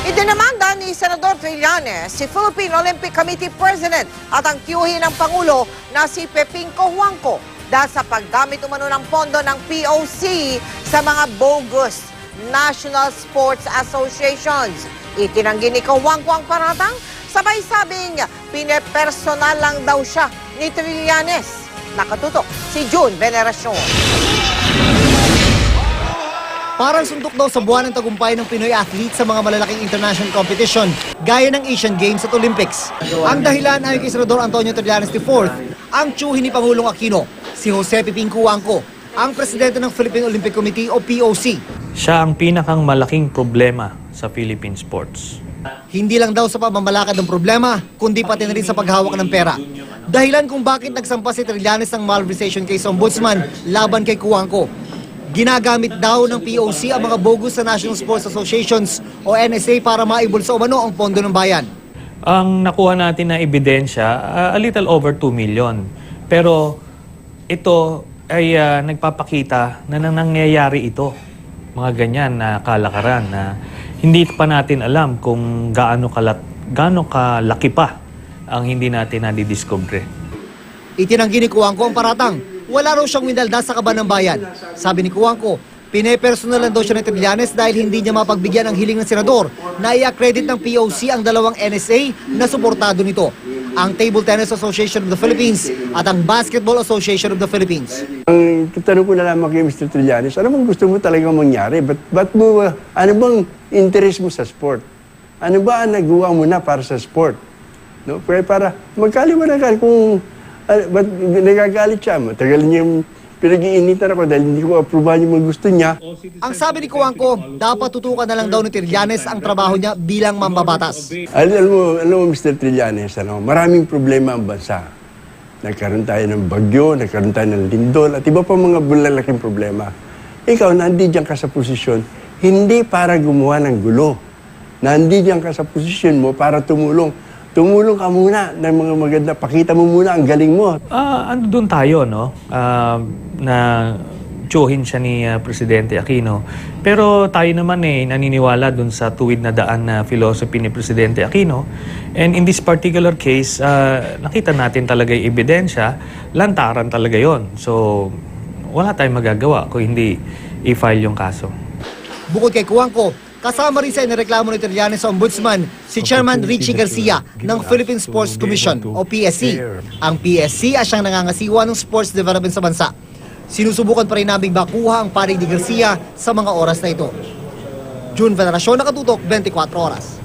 Idinamanda ni Senador Trillanes si Philippine Olympic Committee President at ang tiyuhin ng Pangulo na si Peping Cojuangco dahil sa paggamit umano ng pondo ng POC sa mga bogus National Sports Associations. Itinanggi ni Cojuangco ang paratang, sabay sabing pinepersonal lang daw siya ni Trillanes. Nakatutok si June Veneracion. Parang suntok daw sa buwan ng tagumpay ng Pinoy athlete sa mga malalaking international competition, gaya ng Asian Games at Olympics. Ang dahilan ayon kay Senador Antonio Trillanes IV, ang tiyuhin ni Pangulong Aquino, si Jose Peping Cojuangco, ang presidente ng Philippine Olympic Committee o POC. Siya ang pinakang malaking problema sa Philippine sports. Hindi lang daw sa pamamalakad ng problema, kundi pati na rin sa paghawak ng pera. Dahilan kung bakit nagsampa si Trillanes ng malversation case sa ombudsman laban kay Cojuangco. Ginagamit daw ng POC ang mga bogus sa National Sports Associations o NSA para maibulsa umano ang pondo ng bayan. Ang nakuha natin na ebidensya, a little over 2 million. Pero ito ay nagpapakita na nangyayari ito. Mga ganyan na kalakaran na hindi pa natin alam kung gaano kalaki pa ang hindi natin nadidiscover. Itinanggi ni Cojuangco ang paratang. Wala raw siyang winalda sa kaban ng bayan. Sabi ni Cojuangco, pinepersonalan daw siya ng Trillanes dahil hindi niya mapagbigyan ang hiling ng senador na i-accredit ng POC ang dalawang NSA na suportado nito, ang Table Tennis Association of the Philippines at ang Basketball Association of the Philippines. Ang tanong ko na lamang kay Mr. Trillanes, ano bang gusto mo talagang mangyari? Ano bang interest mo sa sport? Ano ba ang nagawa mo na para sa sport? No? Para magkaliwanagan kung ba't nagagalit siya? Matagal niya yung pinag-iinitan ako dahil hindi ko aprobahan yung mga gusto niya. Ang sabi ni Cojuangco, dapat tutukan na lang daw ni Trillanes ang trabaho niya bilang mambabatas. Alam mo, Mr. Trillanes, maraming problema ang bansa. Nagkaroon tayo ng bagyo, nagkaroon tayo ng lindol, at iba pa mga bulalaking problema. Ikaw, nandiyan ka sa posisyon, hindi para gumawa ng gulo. Nandiyan ka sa posisyon mo para tumulong. Tumulong ka muna ng mga maganda. Pakita mo muna ang galing mo. Doon tayo, no? Na tiyuhin siya ni Presidente Aquino. Pero tayo naman naniniwala doon sa tuwid na daan na philosophy ni Presidente Aquino. And in this particular case, nakita natin talaga yung ebidensya, lantaran talaga yon. So, wala tayong magagawa kung hindi i-file yung kaso. Bukod kay Cojuangco, kasama rin sa inireklamo ni Trillanes sa ombudsman si Chairman Richie Garcia ng Philippine Sports Commission o PSC. Ang PSC ay siyang nangangasiwa ng sports development sa bansa. Sinusubukan pa rin naming makuha ang panig ni Garcia sa mga oras na ito. June Veneracion, Nakatutok, 24 Oras.